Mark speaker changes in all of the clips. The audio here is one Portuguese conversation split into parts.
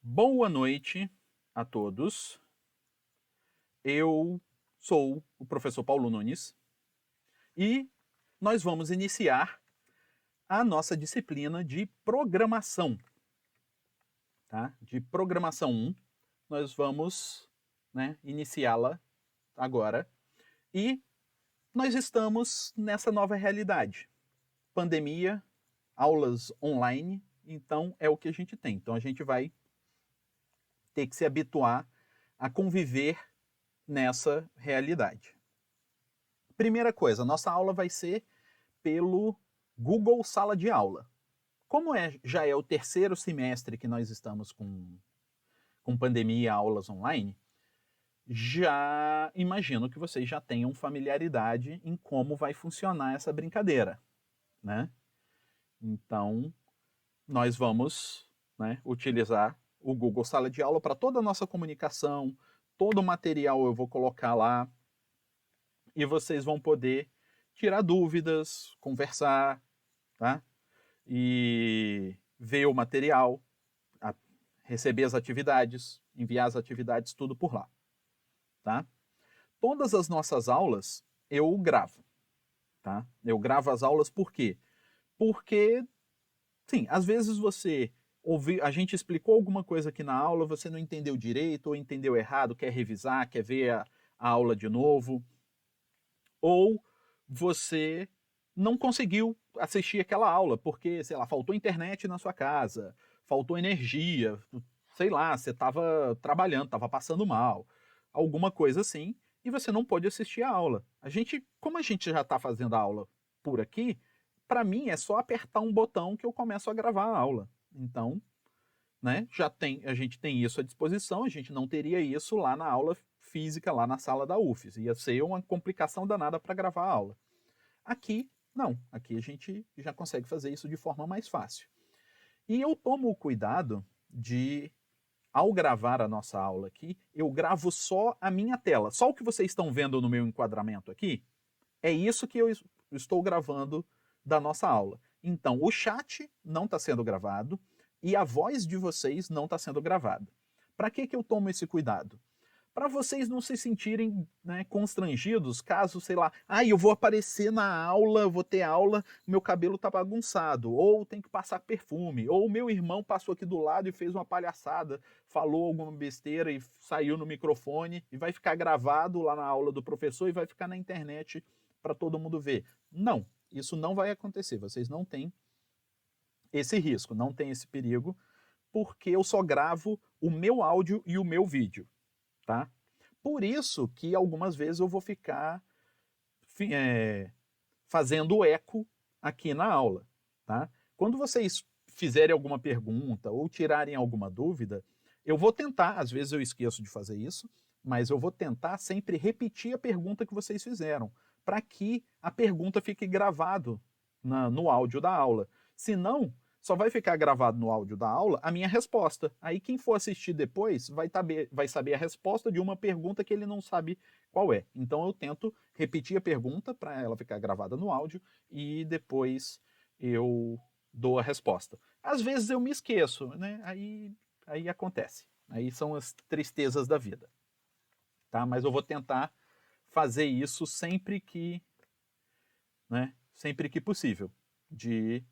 Speaker 1: Boa noite a todos. Eu sou o professor Paulo Nunes e nós vamos iniciar a nossa disciplina de programação. Tá? De programação 1, nós vamos iniciá-la agora. E nós estamos nessa nova realidade. Pandemia, aulas online, então é o que a gente tem. Então a gente vai ter que se habituar a conviver nessa realidade. Primeira coisa, nossa aula vai ser pelo Google Sala de Aula. Como já é o terceiro semestre que nós estamos com pandemia e aulas online, já imagino que vocês já tenham familiaridade em como vai funcionar essa brincadeira, né? Então, nós vamos utilizar o Google Sala de Aula para toda a nossa comunicação, todo o material eu vou colocar lá e vocês vão poder tirar dúvidas, conversar, tá? E ver o material, receber as atividades, enviar as atividades, tudo por lá, tá? Todas as nossas aulas eu gravo, tá? Eu gravo as aulas por quê? Porque, sim, às vezes você a gente explicou alguma coisa aqui na aula, você não entendeu direito ou entendeu errado, quer revisar, quer ver a aula de novo, ou você não conseguiu assistir aquela aula porque, sei lá, faltou internet na sua casa, faltou energia, sei lá, você estava trabalhando, estava passando mal, alguma coisa assim, e você não pôde assistir a aula. Como a gente já está fazendo a aula por aqui, para mim é só apertar um botão que eu começo a gravar a aula. Então, a gente tem isso à disposição, a gente não teria isso lá na aula física, lá na sala da UFES. Ia ser uma complicação danada para gravar a aula. Aqui, não. Aqui a gente já consegue fazer isso de forma mais fácil. E eu tomo o cuidado de, ao gravar a nossa aula aqui, eu gravo só a minha tela. Só o que vocês estão vendo no meu enquadramento aqui, é isso que eu estou gravando da nossa aula. Então, o chat não está sendo gravado e a voz de vocês não está sendo gravada. Para que eu tomo esse cuidado? Para vocês não se sentirem constrangidos caso, sei lá, eu vou aparecer na aula, vou ter aula, meu cabelo tá bagunçado, ou tem que passar perfume, ou meu irmão passou aqui do lado e fez uma palhaçada, falou alguma besteira e saiu no microfone e vai ficar gravado lá na aula do professor e vai ficar na internet para todo mundo ver. Não, isso não vai acontecer, vocês não têm esse risco, não tem esse perigo, porque eu só gravo o meu áudio e o meu vídeo. Tá? Por isso que algumas vezes eu vou ficar fazendo eco aqui na aula. Tá? Quando vocês fizerem alguma pergunta ou tirarem alguma dúvida, eu vou tentar, às vezes eu esqueço de fazer isso, mas eu vou tentar sempre repetir a pergunta que vocês fizeram, para que a pergunta fique gravado no áudio da aula. Se não, só vai ficar gravado no áudio da aula a minha resposta. Aí quem for assistir depois vai saber a resposta de uma pergunta que ele não sabe qual é. Então eu tento repetir a pergunta para ela ficar gravada no áudio e depois eu dou a resposta. Às vezes eu me esqueço, né? Aí acontece. Aí são as tristezas da vida. Tá? Mas eu vou tentar fazer isso sempre que possível, de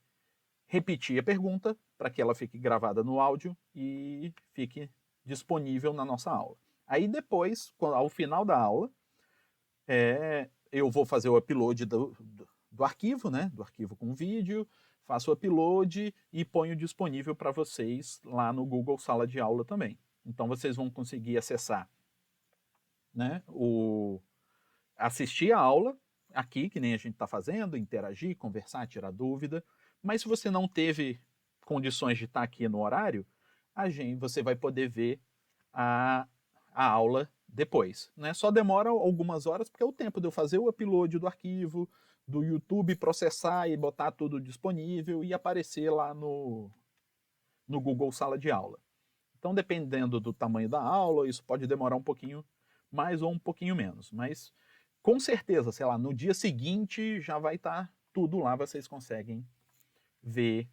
Speaker 1: repetir a pergunta para que ela fique gravada no áudio e fique disponível na nossa aula. Aí depois, ao final da aula, eu vou fazer o upload do arquivo, do arquivo com vídeo, faço o upload e ponho disponível para vocês lá no Google Sala de Aula também. Então vocês vão conseguir acessar assistir a aula aqui, que nem a gente está fazendo, interagir, conversar, tirar dúvida. Mas se você não teve condições de estar aqui no horário, você vai poder ver a aula depois. Só demora algumas horas, porque é o tempo de eu fazer o upload do arquivo, do YouTube processar e botar tudo disponível e aparecer lá no Google Sala de Aula. Então, dependendo do tamanho da aula, isso pode demorar um pouquinho mais ou um pouquinho menos. Mas, com certeza, sei lá, no dia seguinte já vai estar tudo lá, vocês conseguem ver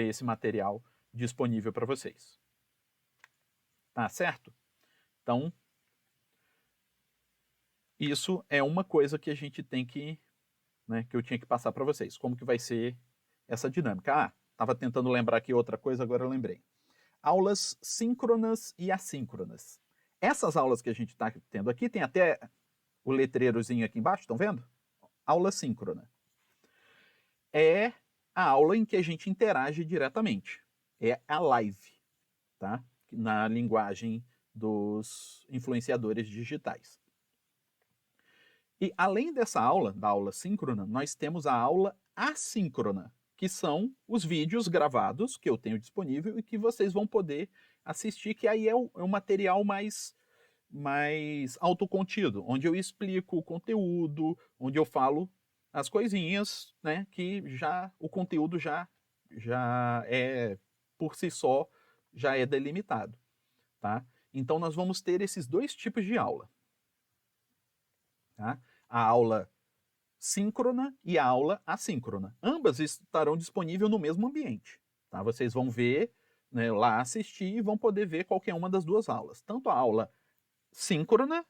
Speaker 1: esse material disponível para vocês. Tá certo? Então, isso é uma coisa que a gente tem que, né, que eu tinha que passar para vocês. Como que vai ser essa dinâmica? Ah, estava tentando lembrar aqui outra coisa, agora eu lembrei. Aulas síncronas e assíncronas. Essas aulas que a gente está tendo aqui, tem até o letreirozinho aqui embaixo, estão vendo? Aula síncrona. É a aula em que a gente interage diretamente. É a live, tá? Na linguagem dos influenciadores digitais. E além dessa aula, da aula síncrona, nós temos a aula assíncrona, que são os vídeos gravados que eu tenho disponível e que vocês vão poder assistir, que aí é o material mais autocontido, onde eu explico o conteúdo, onde eu falo as coisinhas, né, que já o conteúdo já é por si só já é delimitado, tá? Então nós vamos ter esses dois tipos de aula, tá? A aula síncrona e a aula assíncrona. Ambas estarão disponíveis no mesmo ambiente, tá? Vocês vão ver, né, lá assistir e vão poder ver qualquer uma das duas aulas, tanto a aula síncrona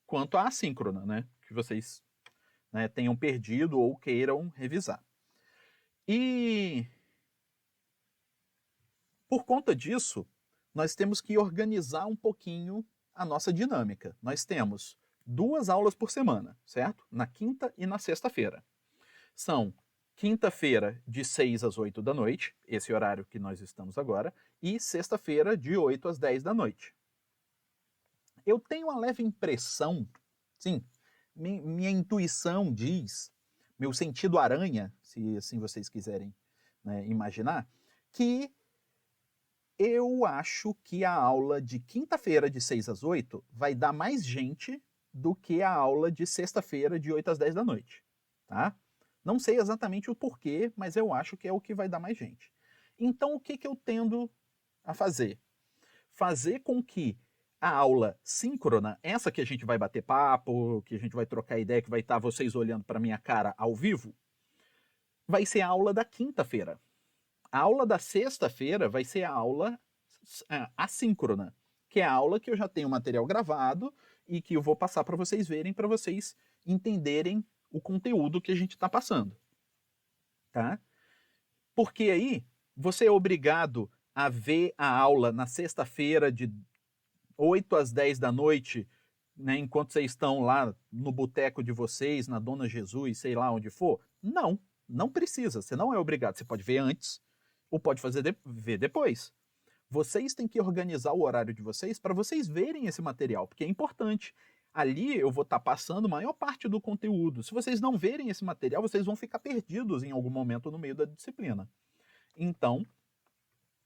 Speaker 1: quanto a assíncrona, né, que vocês, né, tenham perdido ou queiram revisar. E por conta disso, nós temos que organizar um pouquinho a nossa dinâmica. Nós temos 2 aulas por semana, certo? Na quinta e na sexta-feira. São quinta-feira de 6 às 8 da noite, esse horário que nós estamos agora, e sexta-feira de 8 às 10 da noite. Eu tenho uma leve impressão, sim, minha intuição diz, meu sentido aranha, se assim vocês quiserem, né, imaginar, que eu acho que a aula de quinta-feira de 6 às 8 vai dar mais gente do que a aula de sexta-feira de 8 às 10 da noite, tá? Não sei exatamente o porquê, mas eu acho que é o que vai dar mais gente. Então, o que, que eu tendo a fazer? Fazer com que a aula síncrona, essa que a gente vai bater papo, que a gente vai trocar ideia, que vai estar vocês olhando para minha cara ao vivo, vai ser a aula da quinta-feira. A aula da sexta-feira vai ser a aula assíncrona, que é a aula que eu já tenho material gravado e que eu vou passar para vocês verem, para vocês entenderem o conteúdo que a gente está passando. Tá? Porque aí você é obrigado a ver a aula na sexta-feira de 8 às 10 da noite, né, enquanto vocês estão lá no boteco de vocês, na Dona Jesus, sei lá onde for. Não, não precisa. Você não é obrigado. Você pode ver antes ou pode ver depois. Vocês têm que organizar o horário de vocês para vocês verem esse material, porque é importante. Ali eu vou estar passando a maior parte do conteúdo. Se vocês não verem esse material, vocês vão ficar perdidos em algum momento no meio da disciplina. Então,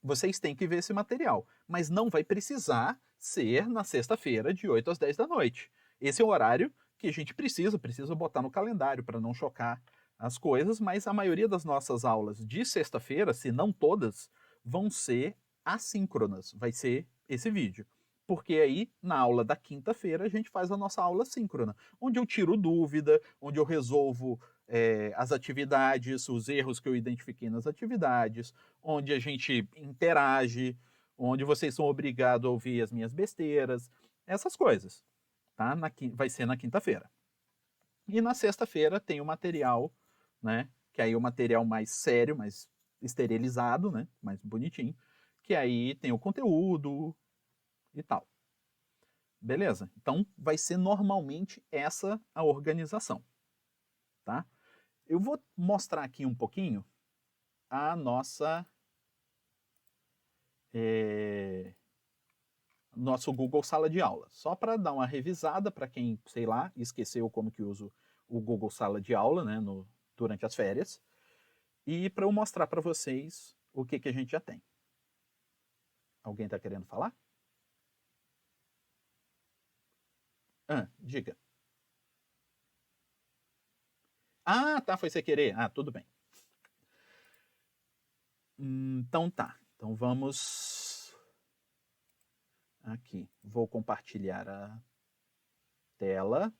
Speaker 1: vocês têm que ver esse material, mas não vai precisar ser na sexta-feira de 8 às 10 da noite. Esse é o horário que a gente precisa botar no calendário para não chocar as coisas, mas a maioria das nossas aulas de sexta-feira, se não todas, vão ser assíncronas, vai ser esse vídeo. Porque aí, na aula da quinta-feira, a gente faz a nossa aula síncrona, onde eu tiro dúvida, onde eu resolvo as atividades, os erros que eu identifiquei nas atividades, onde a gente interage, onde vocês são obrigados a ouvir as minhas besteiras, essas coisas. Tá? Vai ser na quinta-feira. E na sexta-feira tem o material, né? Que aí é o material mais sério, mais esterilizado, né? Mais bonitinho. Que aí tem o conteúdo e tal. Beleza? Então vai ser normalmente essa a organização. Tá? Eu vou mostrar aqui um pouquinho a nossa nosso Google Sala de Aula, só para dar uma revisada para quem, sei lá, esqueceu como que uso o Google Sala de Aula, né, durante as férias, e para eu mostrar para vocês o que, que a gente já tem. Alguém está querendo falar? Diga. Ah, tá, foi sem querer. Ah, tudo bem. Então tá. Então vamos aqui. Vou compartilhar a tela.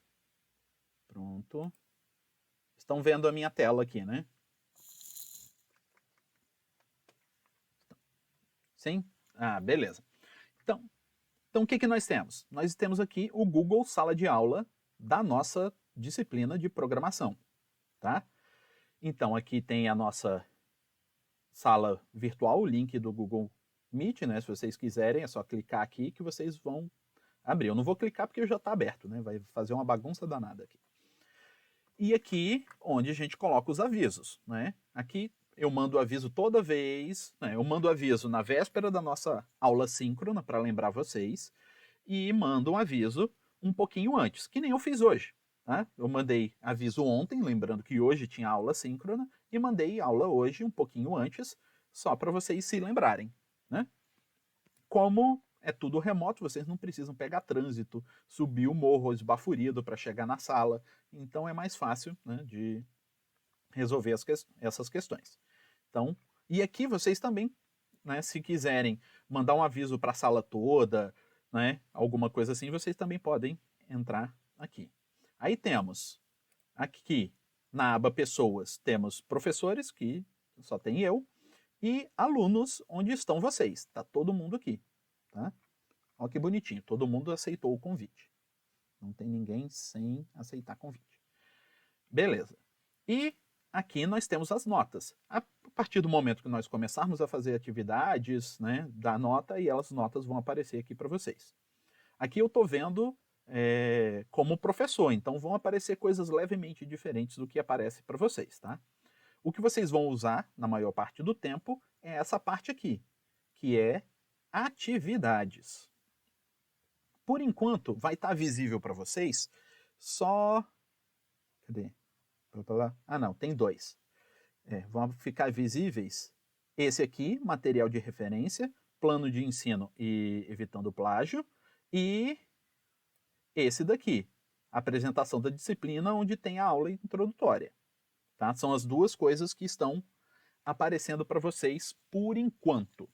Speaker 1: Pronto. Estão vendo a minha tela aqui, né? Sim? Ah, beleza. Então, Então, o que nós temos? Nós temos aqui o Google Sala de Aula da nossa disciplina de programação, tá? Então, aqui tem a nossa sala virtual, o link do Google Meet, né? Se vocês quiserem, é só clicar aqui que vocês vão abrir. Eu não vou clicar porque já está aberto, né? Vai fazer uma bagunça danada aqui. E aqui, onde a gente coloca os avisos, né? Aqui eu mando o aviso toda vez, né? Eu mando o aviso na véspera da nossa aula síncrona, para lembrar vocês, e mando um aviso um pouquinho antes, que nem eu fiz hoje. Tá? Eu mandei aviso ontem, lembrando que hoje tinha aula síncrona, e mandei aula hoje um pouquinho antes, só para vocês se lembrarem. Né? Como é tudo remoto, vocês não precisam pegar trânsito, subir o morro esbaforido para chegar na sala, então é mais fácil, né, de resolver essas questões. Então, e aqui vocês também, né, se quiserem mandar um aviso para a sala toda, né, alguma coisa assim, vocês também podem entrar aqui. Aí temos aqui na aba pessoas, temos professores, que só tem eu, e alunos, onde estão vocês. Está todo mundo aqui. Tá? Olha que bonitinho, todo mundo aceitou o convite. Não tem ninguém sem aceitar convite. Beleza. E aqui nós temos as notas. A partir do momento que nós começarmos a fazer atividades, né, dá nota e as notas vão aparecer aqui para vocês. Aqui eu estou vendo como professor, então vão aparecer coisas levemente diferentes do que aparece para vocês, tá? O que vocês vão usar, na maior parte do tempo, é essa parte aqui, que é atividades. Por enquanto, vai estar visível para vocês só... Cadê? Ah, não, tem dois. Vão ficar visíveis esse aqui, material de referência, plano de ensino e evitando plágio, e esse daqui, apresentação da disciplina, onde tem a aula introdutória. Tá? São as duas coisas que estão aparecendo para vocês por enquanto.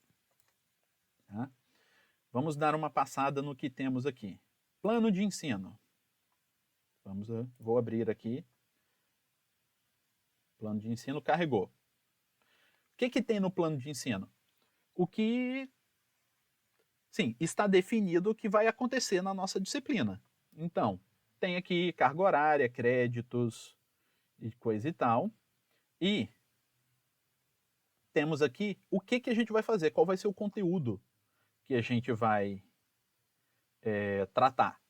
Speaker 1: Tá? Vamos dar uma passada no que temos aqui. Plano de ensino. Vou abrir aqui. Plano de ensino carregou. O que tem no plano de ensino? O que, sim, está definido o que vai acontecer na nossa disciplina. Então, tem aqui carga horária, créditos e coisa e tal. E temos aqui o que a gente vai fazer, qual vai ser o conteúdo que a gente vai tratar.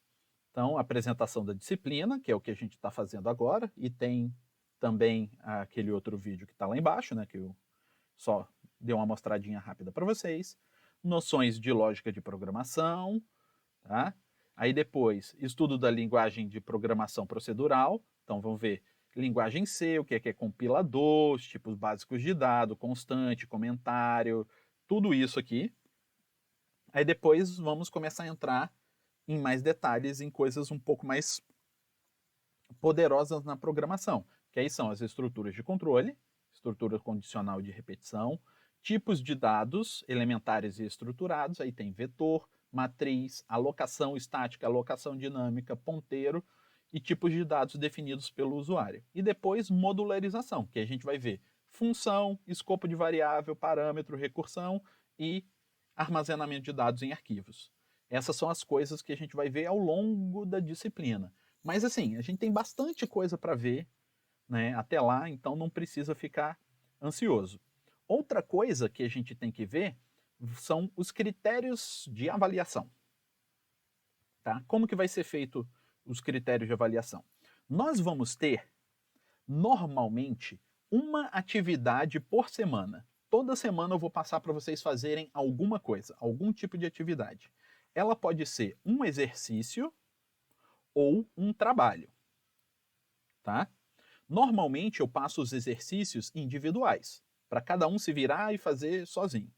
Speaker 1: Então, a apresentação da disciplina, que é o que a gente está fazendo agora, e tem também aquele outro vídeo que está lá embaixo, né, que eu só dei uma mostradinha rápida para vocês. Noções de lógica de programação, tá? Aí depois, estudo da linguagem de programação procedural. Então, vamos ver linguagem C, o que é compilador, os tipos básicos de dado, constante, comentário, tudo isso aqui. Aí depois vamos começar a entrar em mais detalhes, em coisas um pouco mais poderosas na programação, que aí são as estruturas de controle, estrutura condicional de repetição, tipos de dados elementares e estruturados, aí tem vetor, matriz, alocação estática, alocação dinâmica, ponteiro e tipos de dados definidos pelo usuário. E depois modularização, que a gente vai ver função, escopo de variável, parâmetro, recursão e armazenamento de dados em arquivos. Essas são as coisas que a gente vai ver ao longo da disciplina. Mas assim, a gente tem bastante coisa para ver, né, até lá, então não precisa ficar ansioso. Outra coisa que a gente tem que ver são os critérios de avaliação. Tá? Como que vai ser feito os critérios de avaliação? Nós vamos ter, normalmente, uma atividade por semana. Toda semana eu vou passar para vocês fazerem alguma coisa, algum tipo de atividade. Ela pode ser um exercício ou um trabalho. Tá? Normalmente eu passo os exercícios individuais, para cada um se virar e fazer sozinho.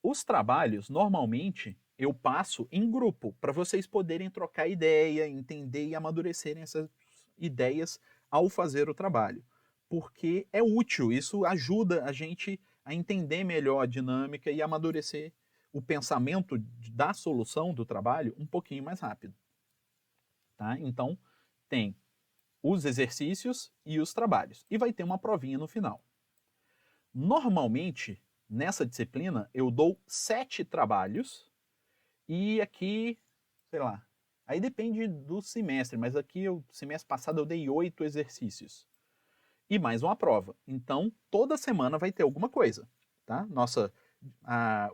Speaker 1: Os trabalhos, normalmente, eu passo em grupo, para vocês poderem trocar ideia, entender e amadurecerem essas ideias ao fazer o trabalho. Porque é útil, isso ajuda a gente a entender melhor a dinâmica e amadurecer o pensamento da solução do trabalho um pouquinho mais rápido. Tá? Então, tem os exercícios e os trabalhos. E vai ter uma provinha no final. Normalmente, nessa disciplina, eu dou 7 trabalhos E aqui, sei lá, aí depende do semestre, mas aqui, o semestre passado, eu dei 8 exercícios. E mais uma prova. Então, toda semana vai ter alguma coisa, tá?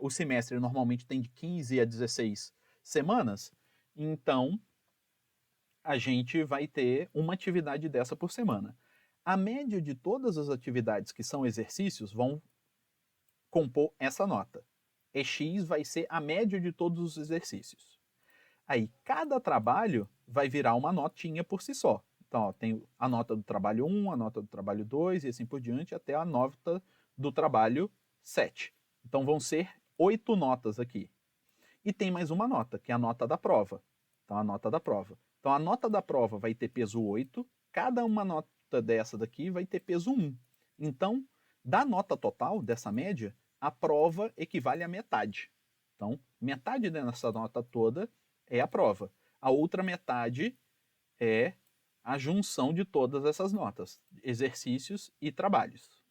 Speaker 1: O semestre normalmente tem de 15 a 16 semanas, então a gente vai ter uma atividade dessa por semana. A média de todas as atividades que são exercícios vão compor essa nota. EX vai ser a média de todos os exercícios. Aí, cada trabalho vai virar uma notinha por si só. Então, ó, tem a nota do trabalho 1, a nota do trabalho 2 e assim por diante, até a nota do trabalho 7. Então, vão ser 8 notas aqui. E tem mais uma nota, que é a nota da prova. Então, a nota da prova. Então, a nota da prova vai ter peso 8, cada uma nota dessa daqui vai ter peso 1. Então, da nota total, dessa média, a prova equivale a metade. Então, metade dessa nota toda é a prova. A outra metade é a junção de todas essas notas, exercícios e trabalhos.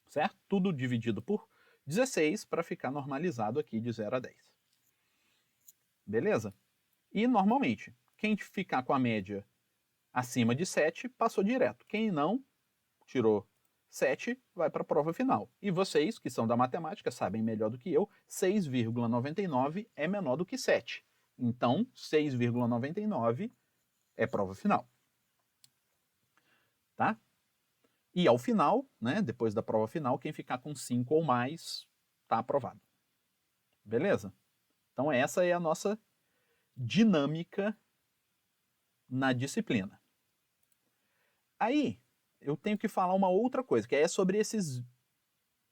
Speaker 1: Certo? Tudo dividido por 16 para ficar normalizado aqui de 0 a 10. Beleza? E normalmente, quem ficar com a média acima de 7 passou direto. Quem não tirou 7 vai para a prova final. E vocês, que são da matemática, sabem melhor do que eu, 6,99 é menor do que 7. Então, 6,99 é prova final. Tá? E ao final, né, depois da prova final, quem ficar com 5 ou mais está aprovado. Beleza? Então essa é a nossa dinâmica na disciplina. Aí, eu tenho que falar uma outra coisa, que é sobre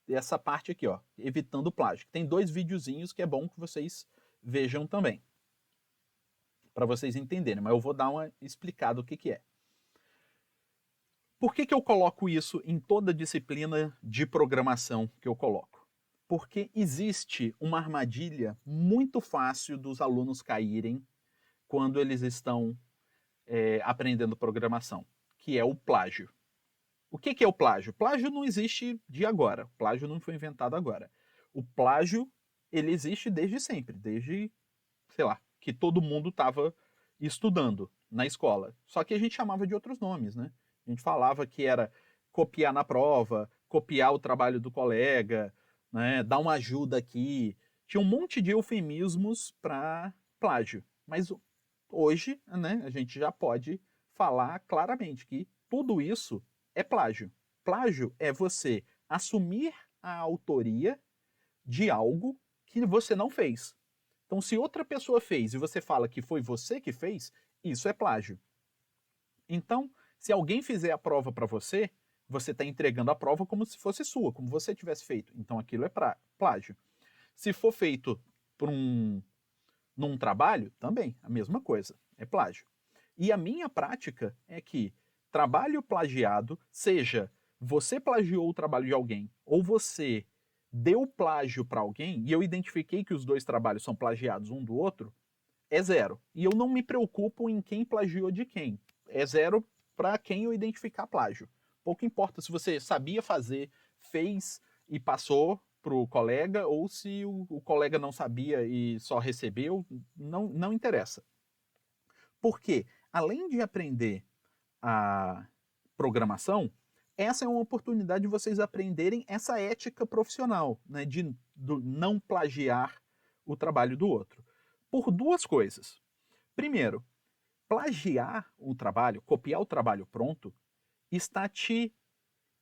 Speaker 1: essa parte aqui, ó, evitando plágio. Tem 2 videozinhos que é bom que vocês vejam também, para vocês entenderem, mas eu vou dar uma explicada o que é. Por que eu coloco isso em toda disciplina de programação que eu coloco? Porque existe uma armadilha muito fácil dos alunos caírem quando eles estão aprendendo programação, que é o plágio. O que é o plágio? Plágio não existe de agora. O plágio não foi inventado agora. O plágio, ele existe desde sempre, desde, sei lá, que todo mundo estava estudando na escola. Só que a gente chamava de outros nomes, né? A gente falava que era copiar na prova, copiar o trabalho do colega, né? Dar uma ajuda aqui. Tinha um monte de eufemismos para plágio. Mas hoje, né, a gente já pode falar claramente que tudo isso é plágio. Plágio é você assumir a autoria de algo que você não fez. Então, se outra pessoa fez e você fala que foi você que fez, isso é plágio. Então, se alguém fizer a prova para você, você está entregando a prova como se fosse sua, como você tivesse feito. Então, aquilo é plágio. Se for feito por num trabalho, também, a mesma coisa, é plágio. E a minha prática é que trabalho plagiado, seja você plagiou o trabalho de alguém ou você deu plágio para alguém e eu identifiquei que os 2 trabalhos são plagiados um do outro, é 0. E eu não me preocupo em quem plagiou de quem. É 0 para quem eu identificar plágio. Pouco importa se você sabia fazer, fez e passou para o colega, ou se o colega não sabia e só recebeu, não interessa. Porque, além de aprender a programação, essa é uma oportunidade de vocês aprenderem essa ética profissional, né, do não plagiar o trabalho do outro. Por 2 coisas. Primeiro, plagiar o trabalho, copiar o trabalho pronto, está te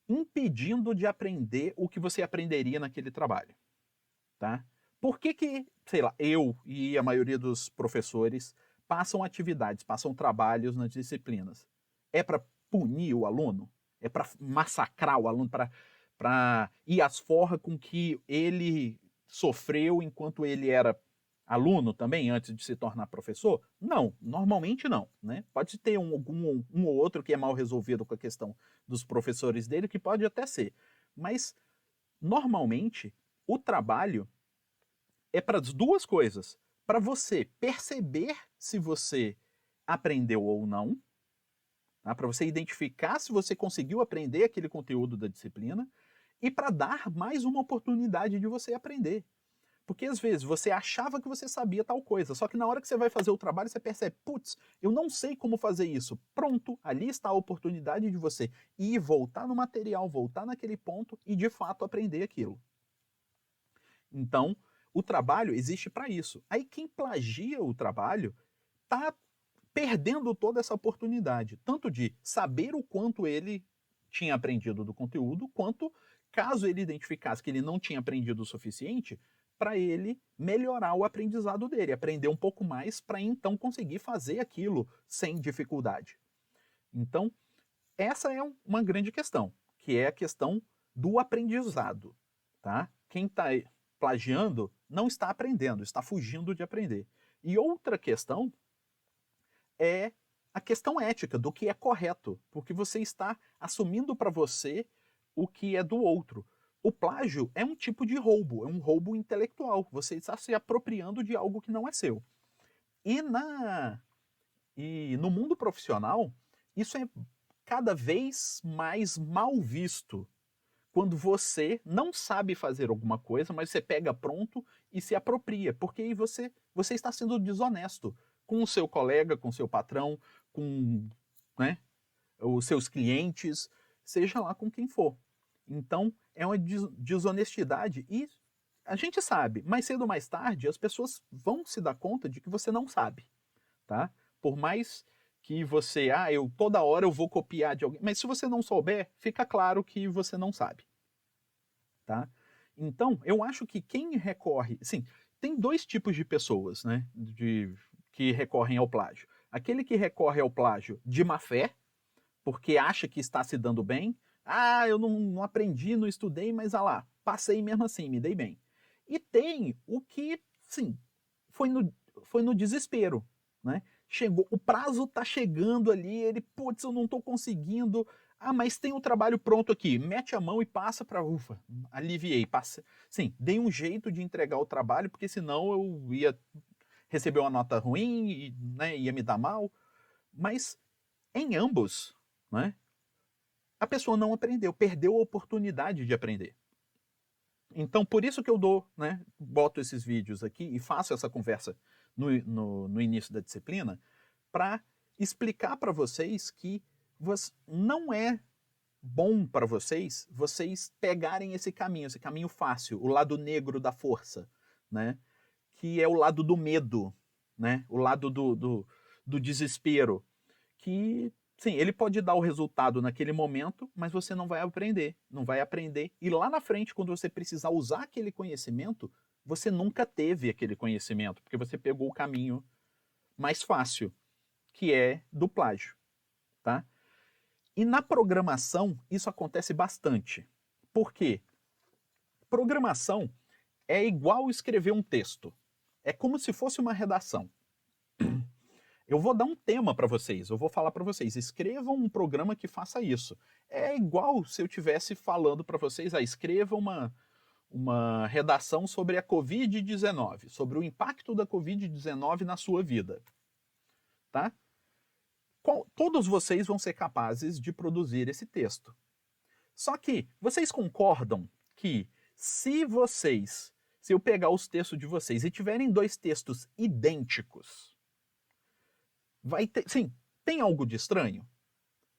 Speaker 1: impedindo de aprender o que você aprenderia naquele trabalho. Tá? Por que, sei lá, eu e a maioria dos professores passam atividades, passam trabalhos nas disciplinas? É para punir o aluno? É para massacrar o aluno, para ir às forras com que ele sofreu enquanto ele era aluno também, antes de se tornar professor? Não, normalmente não. Né? Pode ter um ou outro que é mal resolvido com a questão dos professores dele, que pode até ser. Mas, normalmente, o trabalho é para as 2 coisas. Para você perceber se você aprendeu ou não, tá? Para você identificar se você conseguiu aprender aquele conteúdo da disciplina, e para dar mais uma oportunidade de você aprender. Porque às vezes você achava que você sabia tal coisa, só que na hora que você vai fazer o trabalho você percebe, putz, eu não sei como fazer isso. Pronto, ali está a oportunidade de você ir voltar no material, voltar naquele ponto e de fato aprender aquilo. Então, o trabalho existe para isso. Aí quem plagia o trabalho está perdendo toda essa oportunidade, tanto de saber o quanto ele tinha aprendido do conteúdo, quanto caso ele identificasse que ele não tinha aprendido o suficiente, para ele melhorar o aprendizado dele, aprender um pouco mais para então conseguir fazer aquilo sem dificuldade. Então, essa é uma grande questão, que é a questão do aprendizado, tá? Quem está plagiando não está aprendendo, está fugindo de aprender. E outra questão é a questão ética do que é correto, porque você está assumindo para você o que é do outro. O plágio é um tipo de roubo, é um roubo intelectual. Você está se apropriando de algo que não é seu. E no mundo profissional, isso é cada vez mais mal visto. Quando você não sabe fazer alguma coisa, mas você pega pronto e se apropria, porque aí você está sendo desonesto com o seu colega, com o seu patrão, com, né, os seus clientes, seja lá com quem for. Então, é uma desonestidade e a gente sabe, mais cedo ou mais tarde, as pessoas vão se dar conta de que você não sabe, tá? Por mais que você, toda hora eu vou copiar de alguém, mas se você não souber, fica claro que você não sabe, tá? Então, eu acho que quem recorre, sim, tem dois tipos de pessoas, né, que recorrem ao plágio. Aquele que recorre ao plágio de má fé, porque acha que está se dando bem. Eu não aprendi, não estudei, mas lá, passei mesmo assim, me dei bem. E tem o que, sim, foi no desespero, né? Chegou, o prazo tá chegando ali, ele, putz, eu não tô conseguindo. Mas tem o trabalho pronto aqui. Mete a mão e passa para, ufa, aliviei, passa. Sim, dei um jeito de entregar o trabalho, porque senão eu ia receber uma nota ruim e, né, ia me dar mal. Mas em ambos, né, a pessoa não aprendeu, perdeu a oportunidade de aprender. Então, por isso que eu boto esses vídeos aqui e faço essa conversa no início da disciplina, para explicar para vocês que não é bom para vocês pegarem esse caminho fácil, o lado negro da força, né? Que é o lado do medo, né? O lado do desespero, que sim, ele pode dar o resultado naquele momento, mas você não vai aprender. Não vai aprender. E lá na frente, quando você precisar usar aquele conhecimento, você nunca teve aquele conhecimento, porque você pegou o caminho mais fácil, que é do plágio, tá? E na programação, isso acontece bastante. Por quê? Programação é igual escrever um texto. É como se fosse uma redação. Eu vou dar um tema para vocês, eu vou falar para vocês, escrevam um programa que faça isso. É igual se eu estivesse falando para vocês, escreva uma redação sobre a Covid-19, sobre o impacto da Covid-19 na sua vida. Tá? Todos vocês vão ser capazes de produzir esse texto. Só que vocês concordam que se eu pegar os textos de vocês e tiverem dois textos idênticos, sim, tem algo de estranho?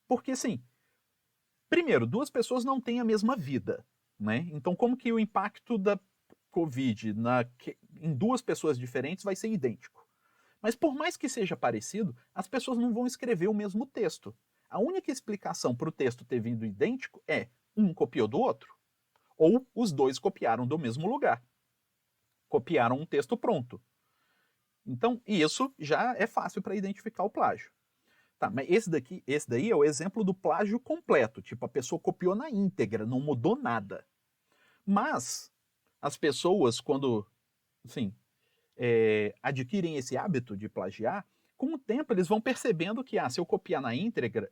Speaker 1: Porque, sim, primeiro, duas pessoas não têm a mesma vida, né? Então, como que o impacto da Covid em duas pessoas diferentes vai ser idêntico? Mas por mais que seja parecido, as pessoas não vão escrever o mesmo texto. A única explicação para o texto ter vindo idêntico é um copiou do outro, ou os dois copiaram do mesmo lugar. Copiaram um texto pronto. Então, isso já é fácil para identificar o plágio. Tá, mas esse daí é o exemplo do plágio completo. Tipo, a pessoa copiou na íntegra, não mudou nada. Mas as pessoas, quando, assim, adquirem esse hábito de plagiar, com o tempo eles vão percebendo que, se eu copiar na íntegra,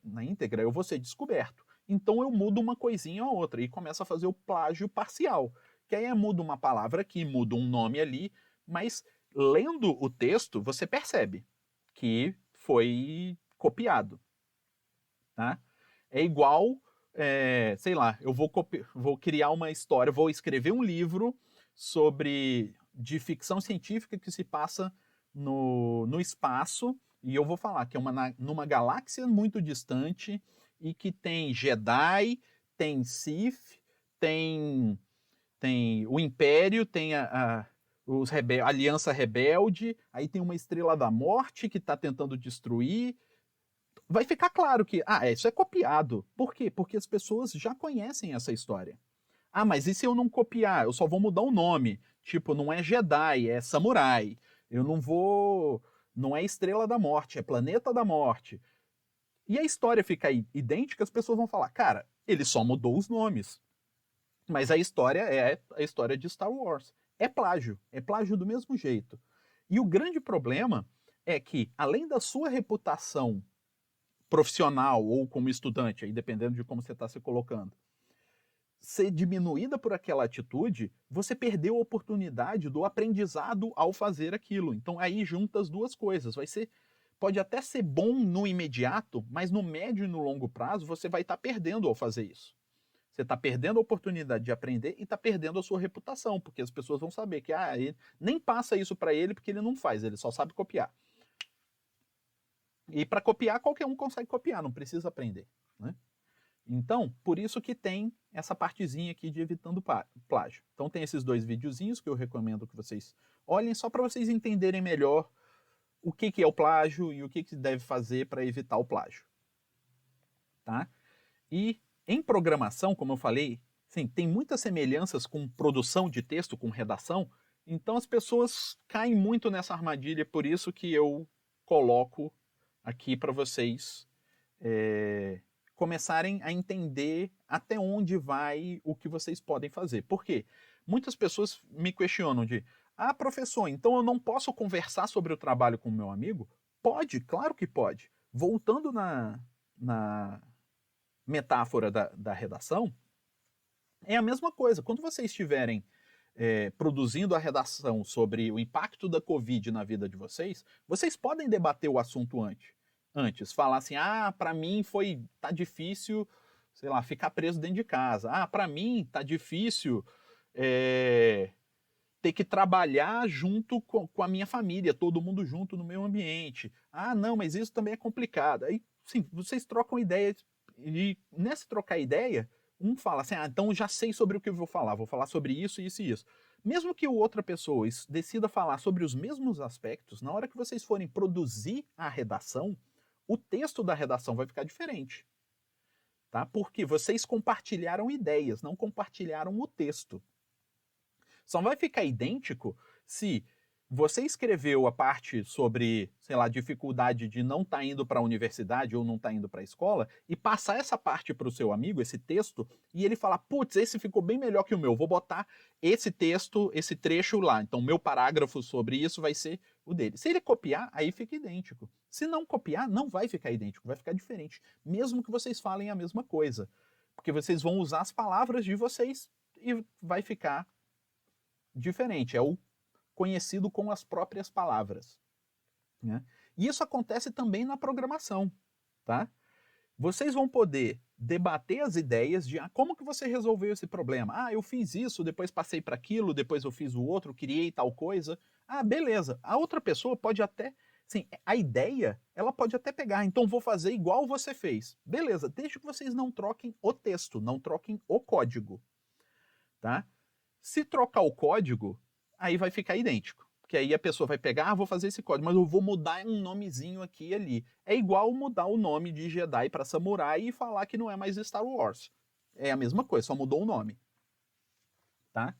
Speaker 1: eu vou ser descoberto. Então eu mudo uma coisinha ou outra e começo a fazer o plágio parcial. Que aí muda uma palavra aqui, muda um nome ali, mas lendo o texto você percebe que foi copiado. Tá? É igual, sei lá, eu vou criar uma história, vou escrever um livro sobre de ficção científica que se passa no espaço, e eu vou falar que é numa galáxia muito distante e que tem Jedi, tem Sith, tem o Império, tem a Aliança Rebelde, aí tem uma Estrela da Morte que está tentando destruir. Vai ficar claro que, isso é copiado. Por quê? Porque as pessoas já conhecem essa história. Ah, mas e se eu não copiar? Eu só vou mudar o nome. Tipo, não é Jedi, é Samurai. Eu não vou. Não é Estrela da Morte, é Planeta da Morte. E a história fica idêntica, as pessoas vão falar, cara, ele só mudou os nomes. Mas a história é a história de Star Wars. É plágio do mesmo jeito. E o grande problema é que, além da sua reputação profissional ou como estudante, aí dependendo de como você está se colocando, ser diminuída por aquela atitude, você perdeu a oportunidade do aprendizado ao fazer aquilo. Então aí junta as duas coisas. Pode até ser bom no imediato, mas no médio e no longo prazo você vai estar perdendo ao fazer isso. Você está perdendo a oportunidade de aprender e está perdendo a sua reputação, porque as pessoas vão saber que ele, nem passa isso para ele porque ele não faz, ele só sabe copiar. E para copiar, qualquer um consegue copiar, não precisa aprender. Né? Então, por isso que tem essa partezinha aqui de evitando plágio. Então tem esses 2 videozinhos que eu recomendo que vocês olhem, só para vocês entenderem melhor o que é o plágio e o que deve fazer para evitar o plágio. Tá? E em programação, como eu falei, sim, tem muitas semelhanças com produção de texto, com redação, então as pessoas caem muito nessa armadilha, por isso que eu coloco aqui para vocês começarem a entender até onde vai o que vocês podem fazer. Por quê? Muitas pessoas me questionam de, professor, então eu não posso conversar sobre o trabalho com o meu amigo? Pode, claro que pode. Voltando na metáfora da redação, é a mesma coisa. Quando vocês estiverem produzindo a redação sobre o impacto da Covid na vida de vocês, vocês podem debater o assunto antes. Falar assim, para mim tá difícil, sei lá, ficar preso dentro de casa. Para mim tá difícil ter que trabalhar junto com a minha família, todo mundo junto no meu ambiente. Não, mas isso também é complicado. Aí, sim, vocês trocam ideias. E nessa trocar ideia, um fala assim, então já sei sobre o que eu vou falar sobre isso, isso e isso. Mesmo que outra pessoa decida falar sobre os mesmos aspectos, na hora que vocês forem produzir a redação, o texto da redação vai ficar diferente. Tá? Porque vocês compartilharam ideias, não compartilharam o texto. Só vai ficar idêntico se você escreveu a parte sobre, sei lá, dificuldade de não estar indo para a universidade ou não estar indo para a escola e passar essa parte para o seu amigo, esse texto, e ele falar, putz, esse ficou bem melhor que o meu, vou botar esse texto, esse trecho lá. Então, meu parágrafo sobre isso vai ser o dele. Se ele copiar, aí fica idêntico. Se não copiar, não vai ficar idêntico, vai ficar diferente, mesmo que vocês falem a mesma coisa. Porque vocês vão usar as palavras de vocês e vai ficar diferente. É o conhecido com as próprias palavras. Né? E isso acontece também na programação. Tá? Vocês vão poder debater as ideias de como que você resolveu esse problema. Eu fiz isso, depois passei para aquilo, depois eu fiz o outro, criei tal coisa. Beleza. A outra pessoa pode até... Sim, a ideia, ela pode até pegar, então vou fazer igual você fez. Beleza, desde que vocês não troquem o texto, não troquem o código. Tá? Se trocar o código, aí vai ficar idêntico. Porque aí a pessoa vai pegar, vou fazer esse código, mas eu vou mudar um nomezinho aqui e ali. É igual mudar o nome de Jedi para Samurai e falar que não é mais Star Wars. É a mesma coisa, só mudou o nome. Tá?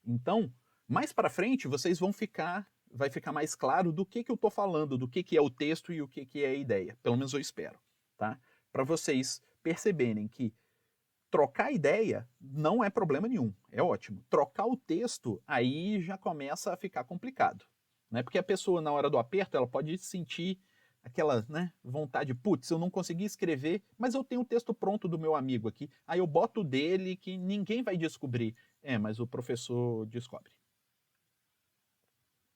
Speaker 1: Então, mais para frente, vocês vai ficar mais claro do que eu estou falando, do que é o texto e o que é a ideia. Pelo menos eu espero. Tá? Para vocês perceberem que trocar ideia não é problema nenhum, é ótimo. Trocar o texto, aí já começa a ficar complicado. Né? Porque a pessoa, na hora do aperto, ela pode sentir aquela vontade, putz, eu não consegui escrever, mas eu tenho o texto pronto do meu amigo aqui. Aí eu boto o dele que ninguém vai descobrir. Mas o professor descobre.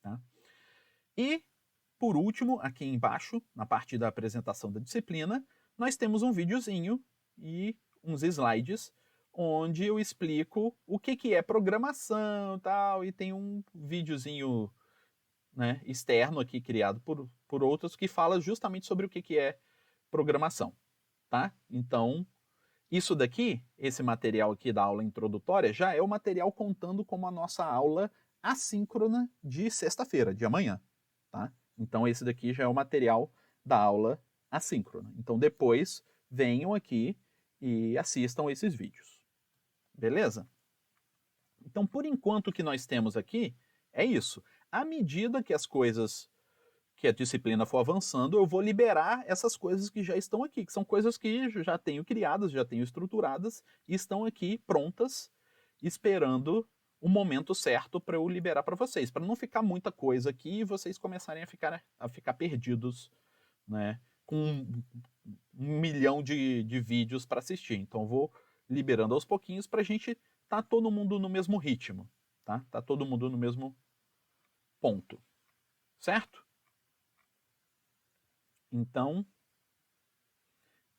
Speaker 1: Tá? E, por último, aqui embaixo, na parte da apresentação da disciplina, nós temos um videozinho e uns slides onde eu explico o que é programação e tal, e tem um videozinho, né, externo aqui criado por outros que fala justamente sobre o que é programação, tá? Então, isso daqui, esse material aqui da aula introdutória, já é o material contando como a nossa aula assíncrona de sexta-feira, de amanhã, tá? Então, esse daqui já é o material da aula assíncrona. Então, depois, venham aqui e assistam esses vídeos. Beleza? Então, por enquanto, o que nós temos aqui é isso. À medida que as coisas, que a disciplina for avançando, eu vou liberar essas coisas que já estão aqui, que são coisas que já tenho criadas, já tenho estruturadas e estão aqui prontas, esperando o momento certo para eu liberar para vocês, para não ficar muita coisa aqui e vocês começarem a ficar perdidos, né, com um milhão de vídeos para assistir. Então, eu vou liberando aos pouquinhos para a gente tá todo mundo no mesmo ritmo, tá? Tá todo mundo no mesmo ponto, certo? Então,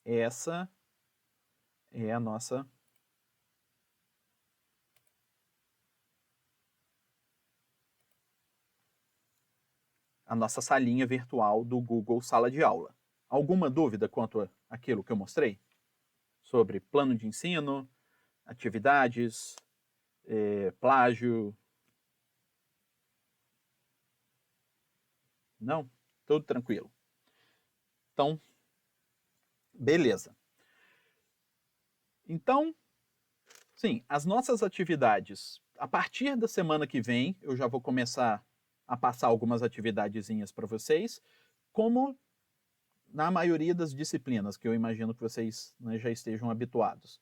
Speaker 1: essa é a nossa salinha virtual do Google Sala de Aula. Alguma dúvida quanto àquilo que eu mostrei? Sobre plano de ensino, atividades, plágio? Não? Tudo tranquilo. Então, beleza. Então, sim, as nossas atividades, a partir da semana que vem, eu já vou começar a passar algumas atividadezinhas para vocês, como na maioria das disciplinas, que eu imagino que vocês, né, já estejam habituados.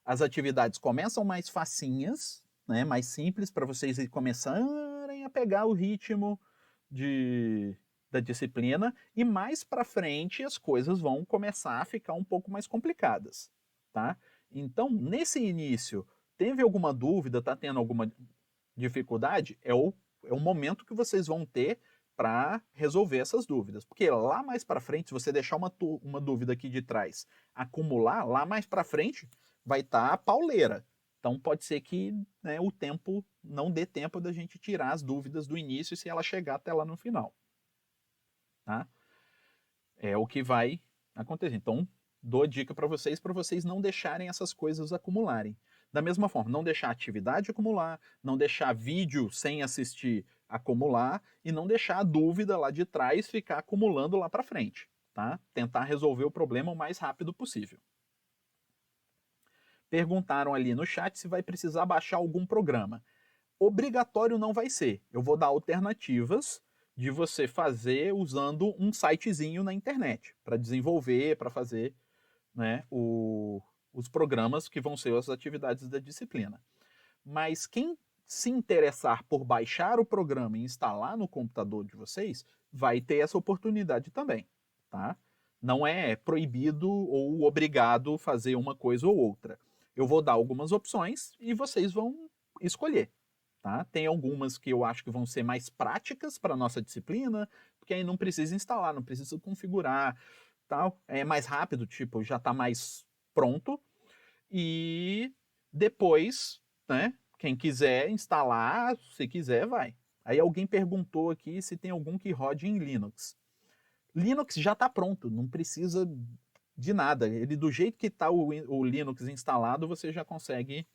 Speaker 1: As atividades começam mais facinhas, né, mais simples, para vocês começarem a pegar o ritmo da disciplina, e mais para frente as coisas vão começar a ficar um pouco mais complicadas, tá? Então, nesse início, teve alguma dúvida, está tendo alguma dificuldade? É o momento que vocês vão ter para resolver essas dúvidas. Porque lá mais para frente, se você deixar uma dúvida aqui de trás acumular, lá mais para frente vai estar pauleira. Então pode ser que, né, o tempo não dê tempo da gente tirar as dúvidas do início se ela chegar até lá no final. Tá? É o que vai acontecer. Então, dou a dica para vocês não deixarem essas coisas acumularem. Da mesma forma, não deixar atividade acumular, não deixar vídeo sem assistir acumular e não deixar a dúvida lá de trás ficar acumulando lá para frente, tá? Tentar resolver o problema o mais rápido possível. Perguntaram ali no chat se vai precisar baixar algum programa. Obrigatório não vai ser. Eu vou dar alternativas de você fazer usando um sitezinho na internet para desenvolver, para fazer, né, os programas que vão ser as atividades da disciplina. Mas quem se interessar por baixar o programa e instalar no computador de vocês, vai ter essa oportunidade também, tá? Não é proibido ou obrigado fazer uma coisa ou outra. Eu vou dar algumas opções e vocês vão escolher. Tá? Tem algumas que eu acho que vão ser mais práticas para a nossa disciplina, porque aí não precisa instalar, não precisa configurar, tal. É mais rápido, tipo, já está mais pronto. E depois, né, quem quiser instalar, se quiser, vai. Aí alguém perguntou aqui se tem algum que rode em Linux. Linux já está pronto, não precisa de nada. Ele, do jeito que está o Linux instalado, você já consegue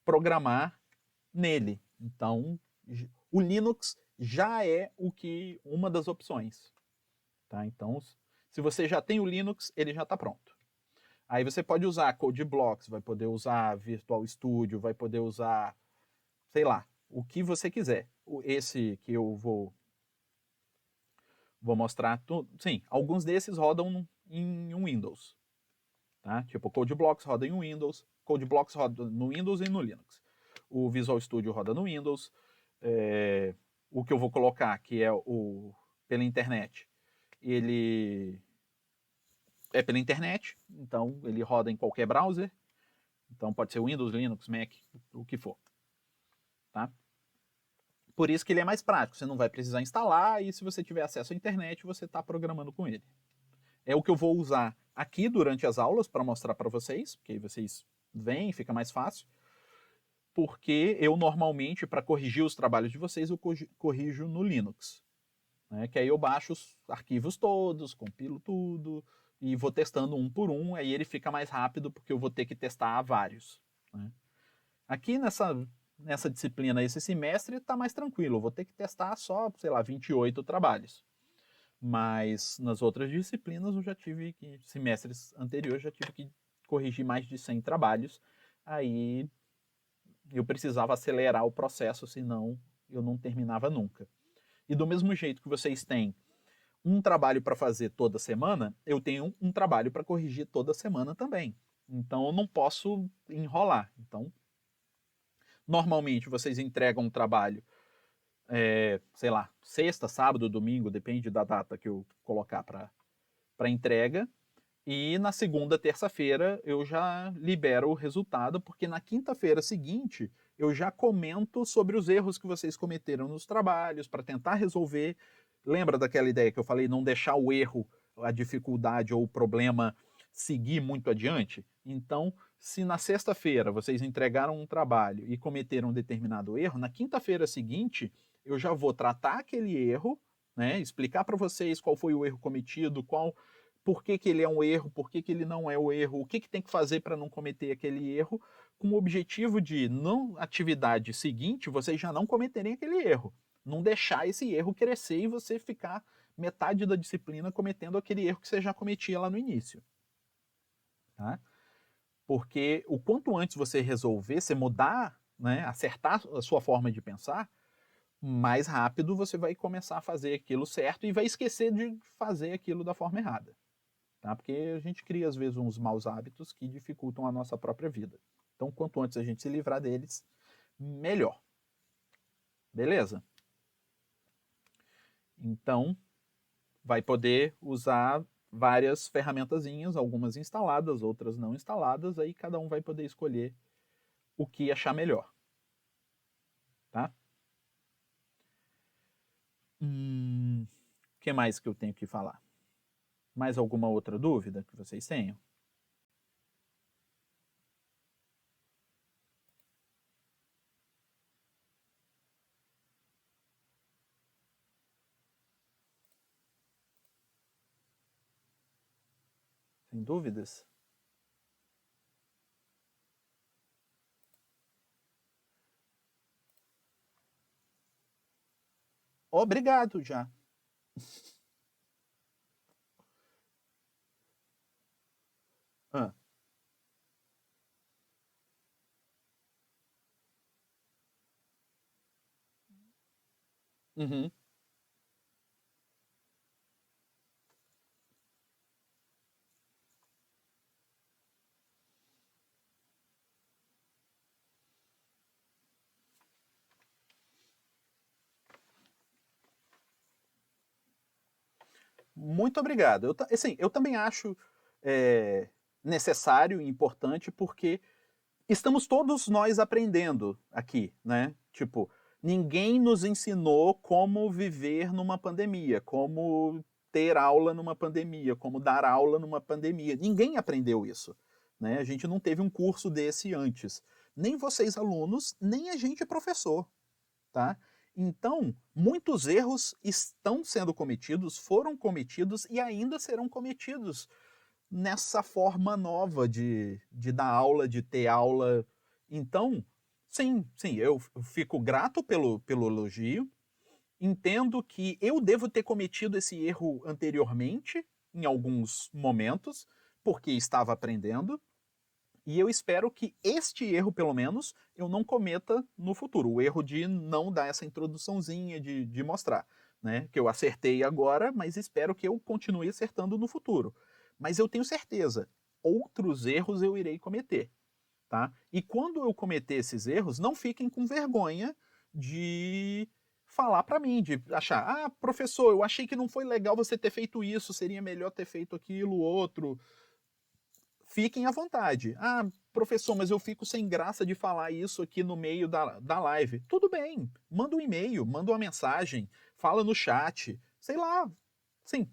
Speaker 1: programar nele. Então, o Linux já é uma das opções. Tá? Então, se você já tem o Linux, ele já está pronto. Aí você pode usar CodeBlocks, vai poder usar Virtual Studio, vai poder usar, sei lá, o que você quiser. Esse que eu vou mostrar, sim, alguns desses rodam em um Windows. Tá? Tipo, CodeBlocks roda em Windows, CodeBlocks roda no Windows e no Linux. O Visual Studio roda no Windows. O que eu vou colocar, que é pela internet, ele é pela internet, então ele roda em qualquer browser. Então pode ser Windows, Linux, Mac, o que for. Tá? Por isso que ele é mais prático, você não vai precisar instalar e se você tiver acesso à internet, você está programando com ele. É o que eu vou usar aqui durante as aulas para mostrar para vocês, porque aí vocês vem, fica mais fácil, porque eu normalmente, para corrigir os trabalhos de vocês, eu corrijo no Linux. Né? Que aí eu baixo os arquivos todos, compilo tudo e vou testando um por um, aí ele fica mais rápido porque eu vou ter que testar vários. Né? Aqui nessa disciplina, esse semestre, está mais tranquilo, eu vou ter que testar só, sei lá, 28 trabalhos. Mas nas outras disciplinas eu já tive que, semestres anteriores, já tive que corrigir mais de 100 trabalhos, aí eu precisava acelerar o processo, senão eu não terminava nunca. E do mesmo jeito que vocês têm um trabalho para fazer toda semana, eu tenho um trabalho para corrigir toda semana também. Então eu não posso enrolar. Então, normalmente vocês entregam um trabalho, sei lá, sexta, sábado, domingo, depende da data que eu colocar para entrega. E na segunda, terça-feira, eu já libero o resultado, porque na quinta-feira seguinte eu já comento sobre os erros que vocês cometeram nos trabalhos, para tentar resolver. Lembra daquela ideia que eu falei, não deixar o erro, a dificuldade ou o problema seguir muito adiante? Então, se na sexta-feira vocês entregaram um trabalho e cometeram um determinado erro, na quinta-feira seguinte eu já vou tratar aquele erro, né, explicar para vocês qual foi o erro cometido, por que ele é um erro, por que ele não é o erro, o que tem que fazer para não cometer aquele erro, com o objetivo de, na atividade seguinte, vocês já não cometerem aquele erro. Não deixar esse erro crescer e você ficar metade da disciplina cometendo aquele erro que você já cometia lá no início. Tá? Porque o quanto antes você resolver, você mudar, né, acertar a sua forma de pensar, mais rápido você vai começar a fazer aquilo certo e vai esquecer de fazer aquilo da forma errada. Tá? Porque a gente cria, às vezes, uns maus hábitos que dificultam a nossa própria vida. Então, quanto antes a gente se livrar deles, melhor. Beleza? Então, vai poder usar várias ferramentazinhas, algumas instaladas, outras não instaladas, aí cada um vai poder escolher o que achar melhor. Tá? O que mais que eu tenho que falar? Mais alguma outra dúvida que vocês tenham? Sem dúvidas? Obrigado já. Ah. Uhum. Muito obrigado. Eu também acho necessário e importante porque estamos todos nós aprendendo aqui, né? Tipo, ninguém nos ensinou como viver numa pandemia, como ter aula numa pandemia, como dar aula numa pandemia. Ninguém aprendeu isso, né? A gente não teve um curso desse antes. Nem vocês alunos, nem a gente professor, tá? Então, muitos erros estão sendo cometidos, foram cometidos e ainda serão cometidos nessa forma nova de dar aula, de ter aula. Então, sim, eu fico grato pelo elogio, entendo que eu devo ter cometido esse erro anteriormente, em alguns momentos, porque estava aprendendo, e eu espero que este erro, pelo menos, eu não cometa no futuro. O erro de não dar essa introduçãozinha, de mostrar. Né? Que eu acertei agora, mas espero que eu continue acertando no futuro. Mas eu tenho certeza, outros erros eu irei cometer. Tá? E quando eu cometer esses erros, não fiquem com vergonha de falar para mim, de achar, professor, eu achei que não foi legal você ter feito isso, seria melhor ter feito aquilo, outro. Fiquem à vontade. Professor, mas eu fico sem graça de falar isso aqui no meio da live. Tudo bem, manda um e-mail, manda uma mensagem, fala no chat, sei lá. Sim,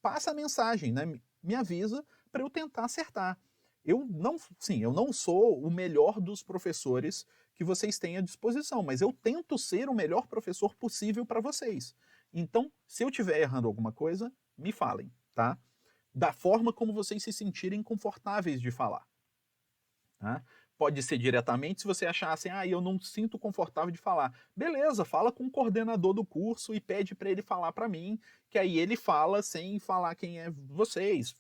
Speaker 1: passa a mensagem, né? Me avisa para eu tentar acertar. eu não sou o melhor dos professores que vocês têm à disposição, mas eu tento ser o melhor professor possível para vocês. Então, se eu estiver errando alguma coisa, me falem, tá? Da forma como vocês se sentirem confortáveis de falar. Tá? Pode ser diretamente, se você achar assim, eu não sinto confortável de falar. Beleza, fala com o coordenador do curso e pede para ele falar para mim, que aí ele fala sem falar quem é vocês.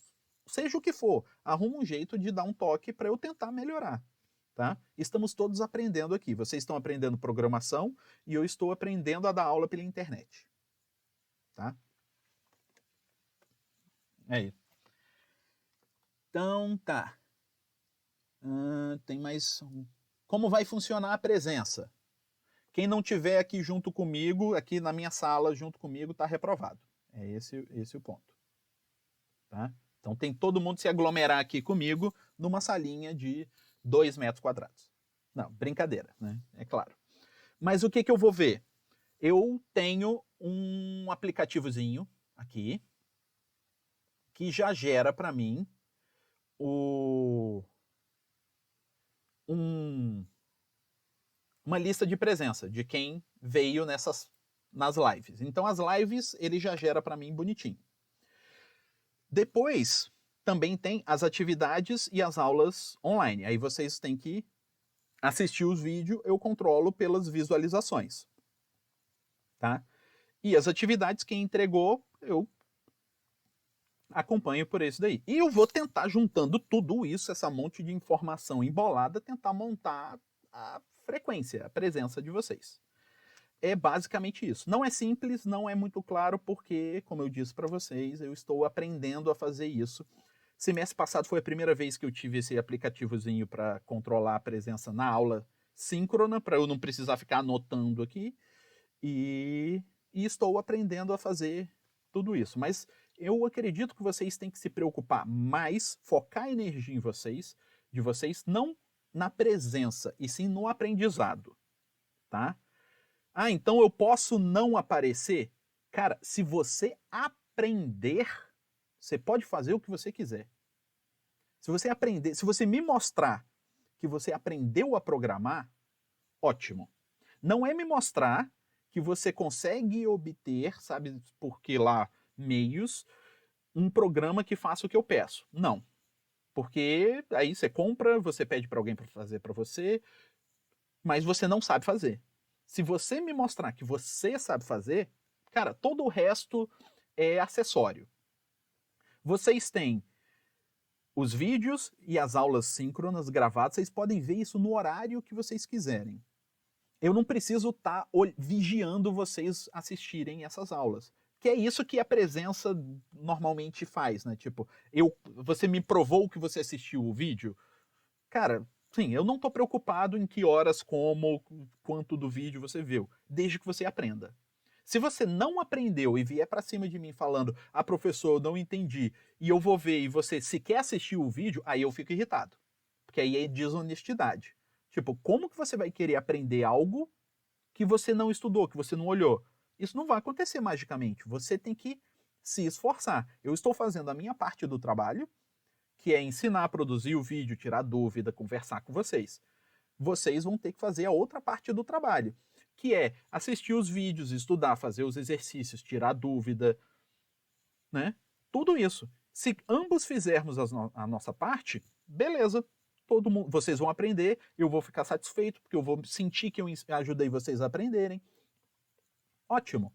Speaker 1: Seja o que for, arruma um jeito de dar um toque para eu tentar melhorar. Tá? Estamos todos aprendendo aqui. Vocês estão aprendendo programação e eu estou aprendendo a dar aula pela internet. Tá? É isso. Então, tá. Tem mais. Como vai funcionar a presença? Quem não tiver aqui junto comigo, aqui na minha sala junto comigo, está reprovado. É esse o ponto. Tá? Então tem todo mundo se aglomerar aqui comigo numa salinha de 2 metros quadrados. Não, brincadeira, né? É claro. Mas o que eu vou ver? Eu tenho um aplicativozinho aqui que já gera para mim uma lista de presença de quem veio nas lives. Então as lives ele já gera para mim bonitinho. Depois também tem as atividades e as aulas online. Aí vocês têm que assistir os vídeos, eu controlo pelas visualizações. Tá? E as atividades, quem entregou, eu acompanho por isso daí. E eu vou tentar, juntando tudo isso, essa monte de informação embolada, tentar montar a frequência, a presença de vocês. É basicamente isso. Não é simples, não é muito claro, porque, como eu disse para vocês, eu estou aprendendo a fazer isso. Semestre passado foi a primeira vez que eu tive esse aplicativozinho para controlar a presença na aula síncrona, para eu não precisar ficar anotando aqui. E estou aprendendo a fazer tudo isso. Mas eu acredito que vocês têm que se preocupar mais, focar a energia em vocês, de vocês, não na presença, e sim no aprendizado. Tá? Então eu posso não aparecer? Cara, se você aprender, você pode fazer o que você quiser. Se você aprender, se você me mostrar que você aprendeu a programar, ótimo. Não é me mostrar que você consegue obter, sabe por que lá, meios, um programa que faça o que eu peço. Não. Porque aí você compra, você pede para alguém para fazer para você, mas você não sabe fazer. Se você me mostrar que você sabe fazer, cara, todo o resto é acessório. Vocês têm os vídeos e as aulas síncronas gravadas, vocês podem ver isso no horário que vocês quiserem. Eu não preciso estar vigiando vocês assistirem essas aulas. Que é isso que a presença normalmente faz, né? Tipo, você me provou que você assistiu o vídeo? Cara, sim, eu não estou preocupado em que horas, como, quanto do vídeo você viu, desde que você aprenda. Se você não aprendeu e vier para cima de mim falando, professor, eu não entendi, e eu vou ver e você sequer assistiu o vídeo, aí eu fico irritado. Porque aí é desonestidade. Tipo, como que você vai querer aprender algo que você não estudou, que você não olhou? Isso não vai acontecer magicamente. Você tem que se esforçar. Eu estou fazendo a minha parte do trabalho, que é ensinar a produzir o vídeo, tirar dúvida, conversar com vocês. Vocês vão ter que fazer a outra parte do trabalho, que é assistir os vídeos, estudar, fazer os exercícios, tirar dúvida, né? Tudo isso. Se ambos fizermos a nossa parte, beleza. Todo mundo, vocês vão aprender, eu vou ficar satisfeito, porque eu vou sentir que eu ajudei vocês a aprenderem. Ótimo.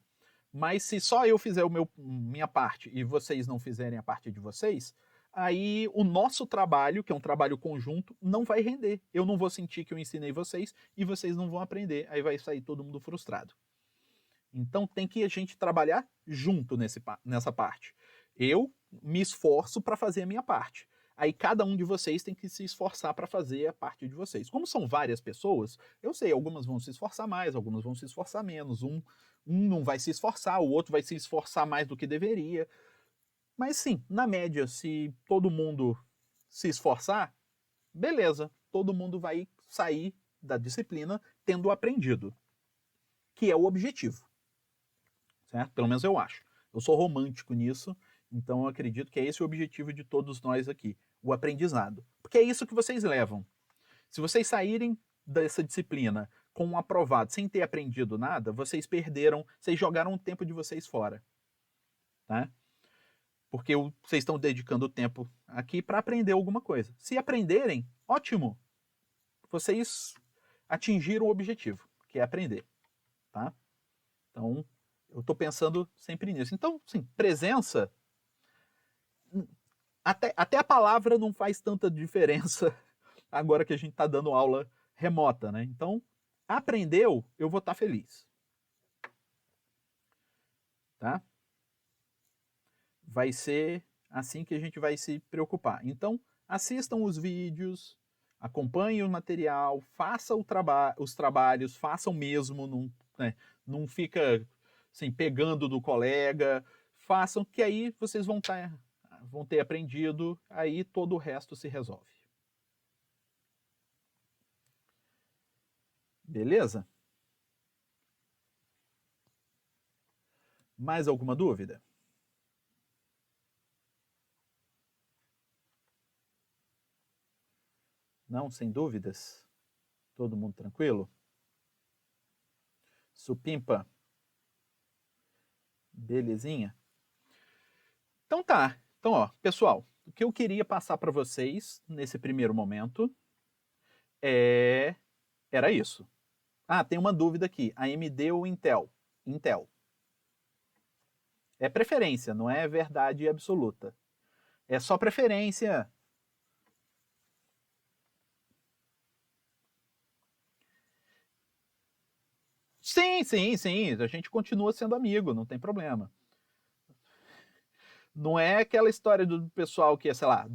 Speaker 1: Mas se só eu fizer minha parte e vocês não fizerem a parte de vocês, aí o nosso trabalho, que é um trabalho conjunto, não vai render. Eu não vou sentir que eu ensinei vocês e vocês não vão aprender. Aí vai sair todo mundo frustrado. Então tem que a gente trabalhar junto nessa parte. Eu me esforço para fazer a minha parte. Aí cada um de vocês tem que se esforçar para fazer a parte de vocês. Como são várias pessoas, eu sei, algumas vão se esforçar mais, algumas vão se esforçar menos. Um não vai se esforçar, o outro vai se esforçar mais do que deveria. Mas sim, na média, se todo mundo se esforçar, beleza, todo mundo vai sair da disciplina tendo aprendido, que é o objetivo. Certo? Pelo menos eu acho. Eu sou romântico nisso, então eu acredito que é esse o objetivo de todos nós aqui. o aprendizado. Porque é isso que vocês levam. Se vocês saírem dessa disciplina com um aprovado sem ter aprendido nada, vocês perderam, vocês jogaram o tempo de vocês fora. Tá? Porque vocês estão dedicando o tempo aqui para aprender alguma coisa. Se aprenderem, ótimo. Vocês atingiram o objetivo, que é aprender. Tá? Então, eu estou pensando sempre nisso. Então, sim, presença. Até a palavra não faz tanta diferença agora que a gente está dando aula remota, né? Então, aprendeu, eu vou estar feliz. Tá? Vai ser assim que a gente vai se preocupar. Então, assistam os vídeos, acompanhem o material, façam os trabalhos, façam mesmo, não fica assim, pegando do colega, façam, que aí vocês vão ter aprendido, aí todo o resto se resolve. Beleza? Mais alguma dúvida? Não, sem dúvidas? Todo mundo tranquilo? Supimpa? Belezinha? Então tá. Então, ó, pessoal, o que eu queria passar para vocês nesse primeiro momento era isso. Ah, tem uma dúvida aqui. AMD ou Intel? Intel. É preferência, não é verdade absoluta. É só preferência. Sim, sim, sim. A gente continua sendo amigo, não tem problema. Não é aquela história do pessoal que é, sei lá,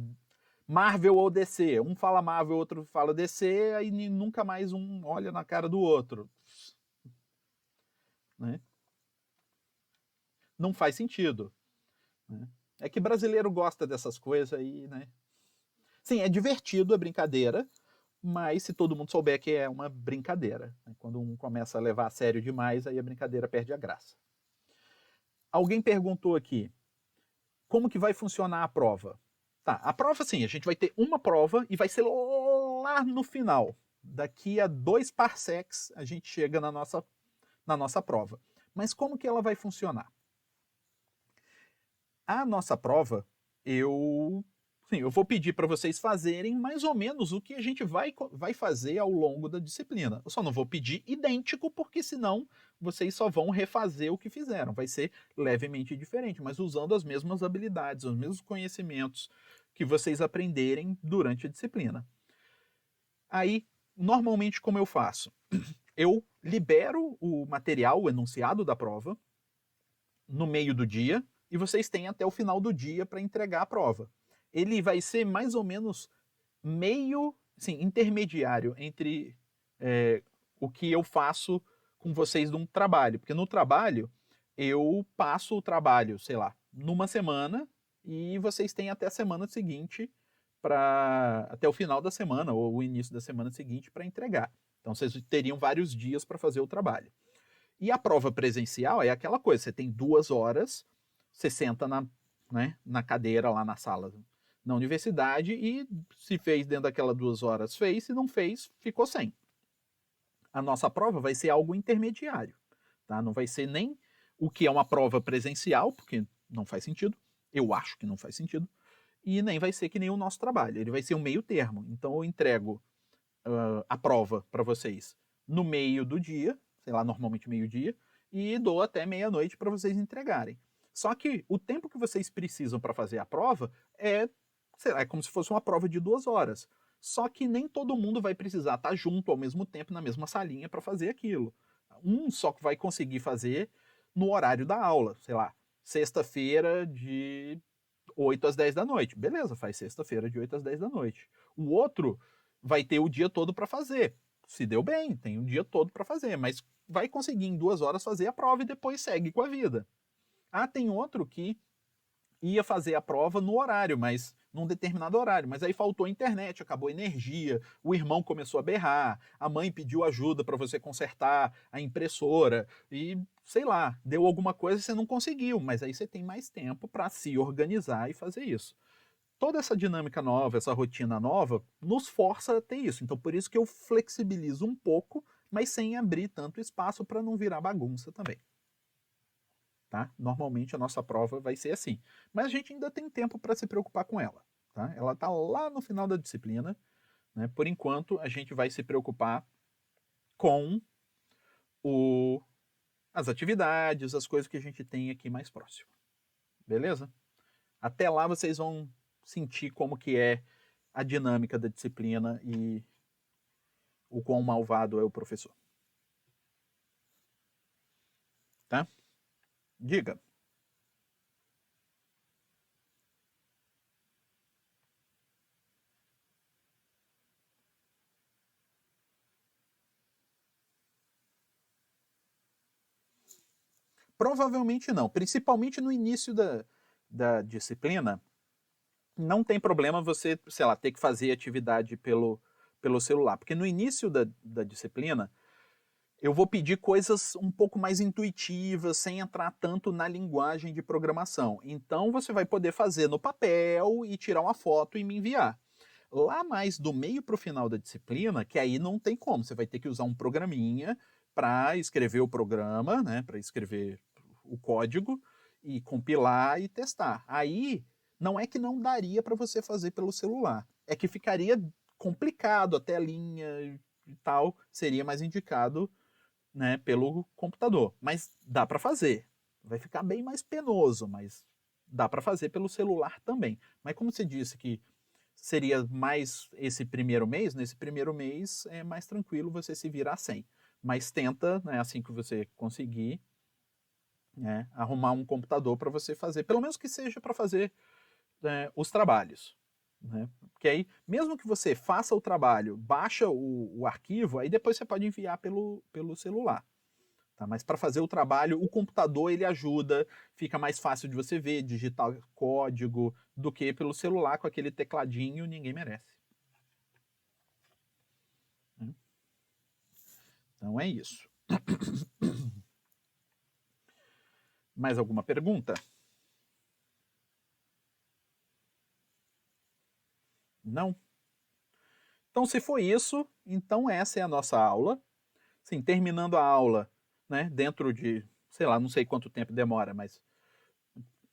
Speaker 1: Marvel ou DC. Um fala Marvel, outro fala DC, aí nunca mais um olha na cara do outro. Né? Não faz sentido. Né? É que brasileiro gosta dessas coisas aí, né? Sim, é divertido a brincadeira, mas se todo mundo souber que é uma brincadeira. Né? Quando um começa a levar a sério demais, aí a brincadeira perde a graça. Alguém perguntou aqui, como que vai funcionar a prova? Tá, a prova sim, a gente vai ter uma prova e vai ser lá no final. Daqui a 2 parsecs a gente chega na nossa prova. Mas como que ela vai funcionar? A nossa prova, eu vou pedir para vocês fazerem mais ou menos o que a gente vai fazer ao longo da disciplina. Eu só não vou pedir idêntico, porque senão vocês só vão refazer o que fizeram. Vai ser levemente diferente, mas usando as mesmas habilidades, os mesmos conhecimentos que vocês aprenderem durante a disciplina. Aí, normalmente, como eu faço? Eu libero o material, o enunciado da prova, no meio do dia, e vocês têm até o final do dia para entregar a prova. Ele vai ser mais ou menos meio, assim, intermediário entre o que eu faço com vocês num trabalho. Porque no trabalho, eu passo o trabalho, sei lá, numa semana, e vocês têm até a semana seguinte até o final da semana ou o início da semana seguinte para entregar. Então vocês teriam vários dias para fazer o trabalho. E a prova presencial é aquela coisa, você tem 2 horas, você senta na cadeira lá na sala na universidade e se fez dentro daquelas 2 horas, fez, se não fez, ficou sem. A nossa prova vai ser algo intermediário, tá? Não vai ser nem o que é uma prova presencial, porque não faz sentido, eu acho que não faz sentido, e nem vai ser que nem o nosso trabalho, ele vai ser um meio termo. Então eu entrego a prova para vocês no meio do dia, sei lá, normalmente meio-dia, e dou até meia-noite para vocês entregarem. Só que o tempo que vocês precisam para fazer a prova sei lá, é como se fosse uma prova de 2 horas. Só que nem todo mundo vai precisar estar junto ao mesmo tempo na mesma salinha para fazer aquilo. Um só que vai conseguir fazer no horário da aula, sei lá, sexta-feira de 8 às 10 da noite. Beleza, faz sexta-feira de 8 às 10 da noite. O outro vai ter o dia todo para fazer. Se deu bem, tem o dia todo para fazer, mas vai conseguir em 2 horas fazer a prova e depois segue com a vida. Ah, tem outro que ia fazer a prova no horário, mas num determinado horário, mas aí faltou a internet, acabou a energia, o irmão começou a berrar, a mãe pediu ajuda para você consertar a impressora e sei lá, deu alguma coisa e você não conseguiu, mas aí você tem mais tempo para se organizar e fazer isso. toda essa dinâmica nova, essa rotina nova, nos força a ter isso. Então, por isso que eu flexibilizo um pouco, mas sem abrir tanto espaço para não virar bagunça também. Tá? Normalmente a nossa prova vai ser assim. Mas a gente ainda tem tempo para se preocupar com ela. Tá? Ela está lá no final da disciplina. Né? Por enquanto, a gente vai se preocupar com as atividades, as coisas que a gente tem aqui mais próximo. Beleza? Até lá vocês vão sentir como que é a dinâmica da disciplina e o quão malvado é o professor. Tá? Diga. Provavelmente não. Principalmente no início da disciplina, não tem problema você, sei lá, ter que fazer atividade pelo celular. Porque no início da disciplina, eu vou pedir coisas um pouco mais intuitivas, sem entrar tanto na linguagem de programação. Então você vai poder fazer no papel e tirar uma foto e me enviar. Lá mais do meio para o final da disciplina, que aí não tem como, você vai ter que usar um programinha para escrever o programa, né, para escrever o código e compilar e testar. Aí não é que não daria para você fazer pelo celular, é que ficaria complicado, a telinha e tal, seria mais indicado, né, pelo computador. Mas dá para fazer. Vai ficar bem mais penoso, mas dá para fazer pelo celular também. Mas como você disse que seria mais esse primeiro mês, nesse primeiro mês é mais tranquilo você se virar sem. Mas tenta, né, assim que você conseguir, né, arrumar um computador para você fazer, pelo menos que seja para fazer os trabalhos. Né? Porque aí, mesmo que você faça o trabalho, baixa o arquivo, aí depois você pode enviar pelo celular. Tá? Mas para fazer o trabalho, o computador ele ajuda, fica mais fácil de você ver, digitar código, do que pelo celular com aquele tecladinho, ninguém merece. Então é isso. Mais alguma pergunta? Não? Então, se foi isso, então essa é a nossa aula. Sim, terminando a aula, né, dentro de, sei lá, não sei quanto tempo demora, mas,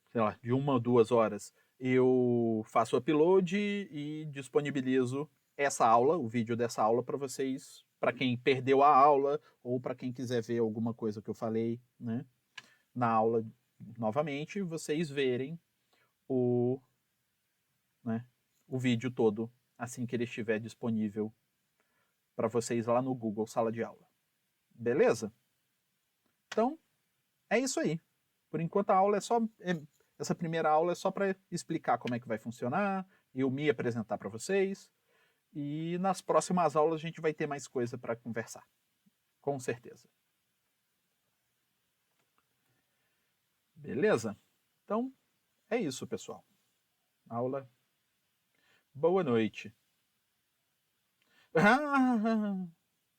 Speaker 1: sei lá, de 1 ou 2 horas, eu faço o upload e disponibilizo essa aula, o vídeo dessa aula para vocês, para quem perdeu a aula ou para quem quiser ver alguma coisa que eu falei, né, na aula novamente, vocês verem o, né, o vídeo todo assim que ele estiver disponível para vocês lá no Google Sala de Aula. Beleza? Então, é isso aí. Por enquanto a aula é só essa primeira aula é só para explicar como é que vai funcionar, eu me apresentar para vocês e nas próximas aulas a gente vai ter mais coisa para conversar. Com certeza. Beleza? Então, é isso, pessoal. Aula. Boa noite.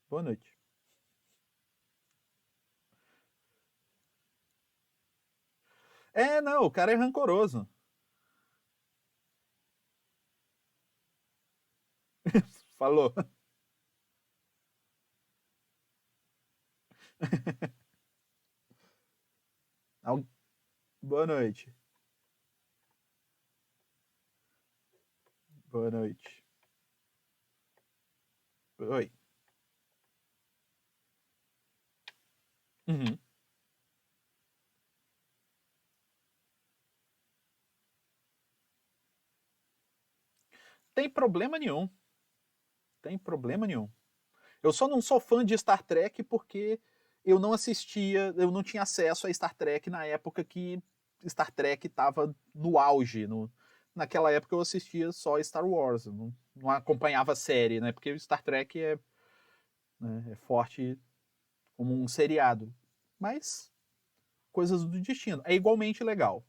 Speaker 1: Boa noite. Não, o cara é rancoroso. Falou. Boa noite. Boa noite. Oi. Uhum. Tem problema nenhum. Tem problema nenhum. Eu só não sou fã de Star Trek porque eu não assistia, eu não tinha acesso a Star Trek na época que Star Trek estava no auge. Naquela época eu assistia só Star Wars, não acompanhava a série, né? Porque Star Trek é forte como um seriado. Mas coisas do destino. É igualmente legal.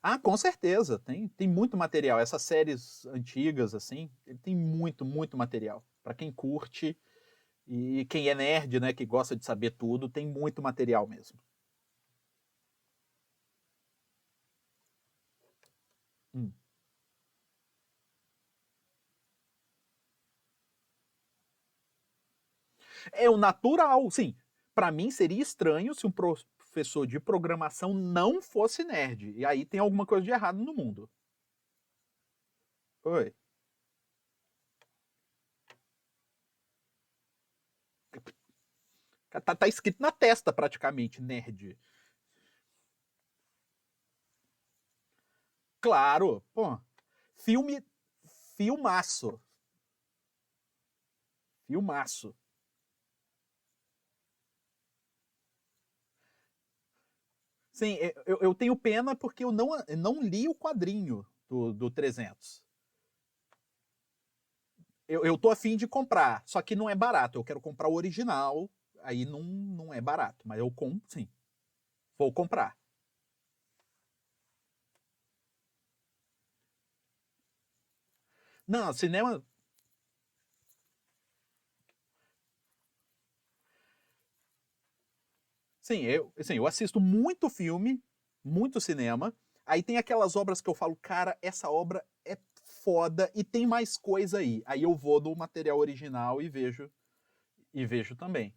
Speaker 1: Ah, com certeza. Tem muito material. Essas séries antigas, assim, tem muito, muito material. Para quem curte, E quem é nerd, né, que gosta de saber tudo, tem muito material mesmo. Hum. É o natural, sim. Para mim seria estranho se um professor de programação não fosse nerd. E aí tem alguma coisa de errado no mundo. Oi. Tá escrito na testa praticamente, nerd. Claro, pô. Filme, filmaço. Filmaço. Sim, eu tenho pena porque eu não li o quadrinho do 300. Eu tô afim de comprar, só que não é barato. Eu quero comprar o original, aí não é barato, mas eu compro, sim. Vou comprar. Não, cinema. Sim, eu assisto muito filme, muito cinema. Aí tem aquelas obras que eu falo, cara, essa obra é foda e tem mais coisa aí. Aí eu vou no material original e vejo também.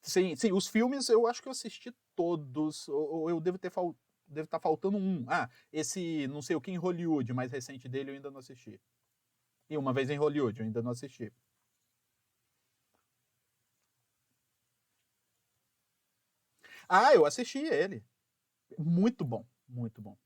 Speaker 1: Sim, os filmes eu acho que eu assisti todos, ou eu deve estar faltando um. Ah, esse não sei o que em Hollywood, mais recente dele eu ainda não assisti. E Uma Vez em Hollywood eu ainda não assisti. Ah, eu assisti ele. Muito bom, muito bom.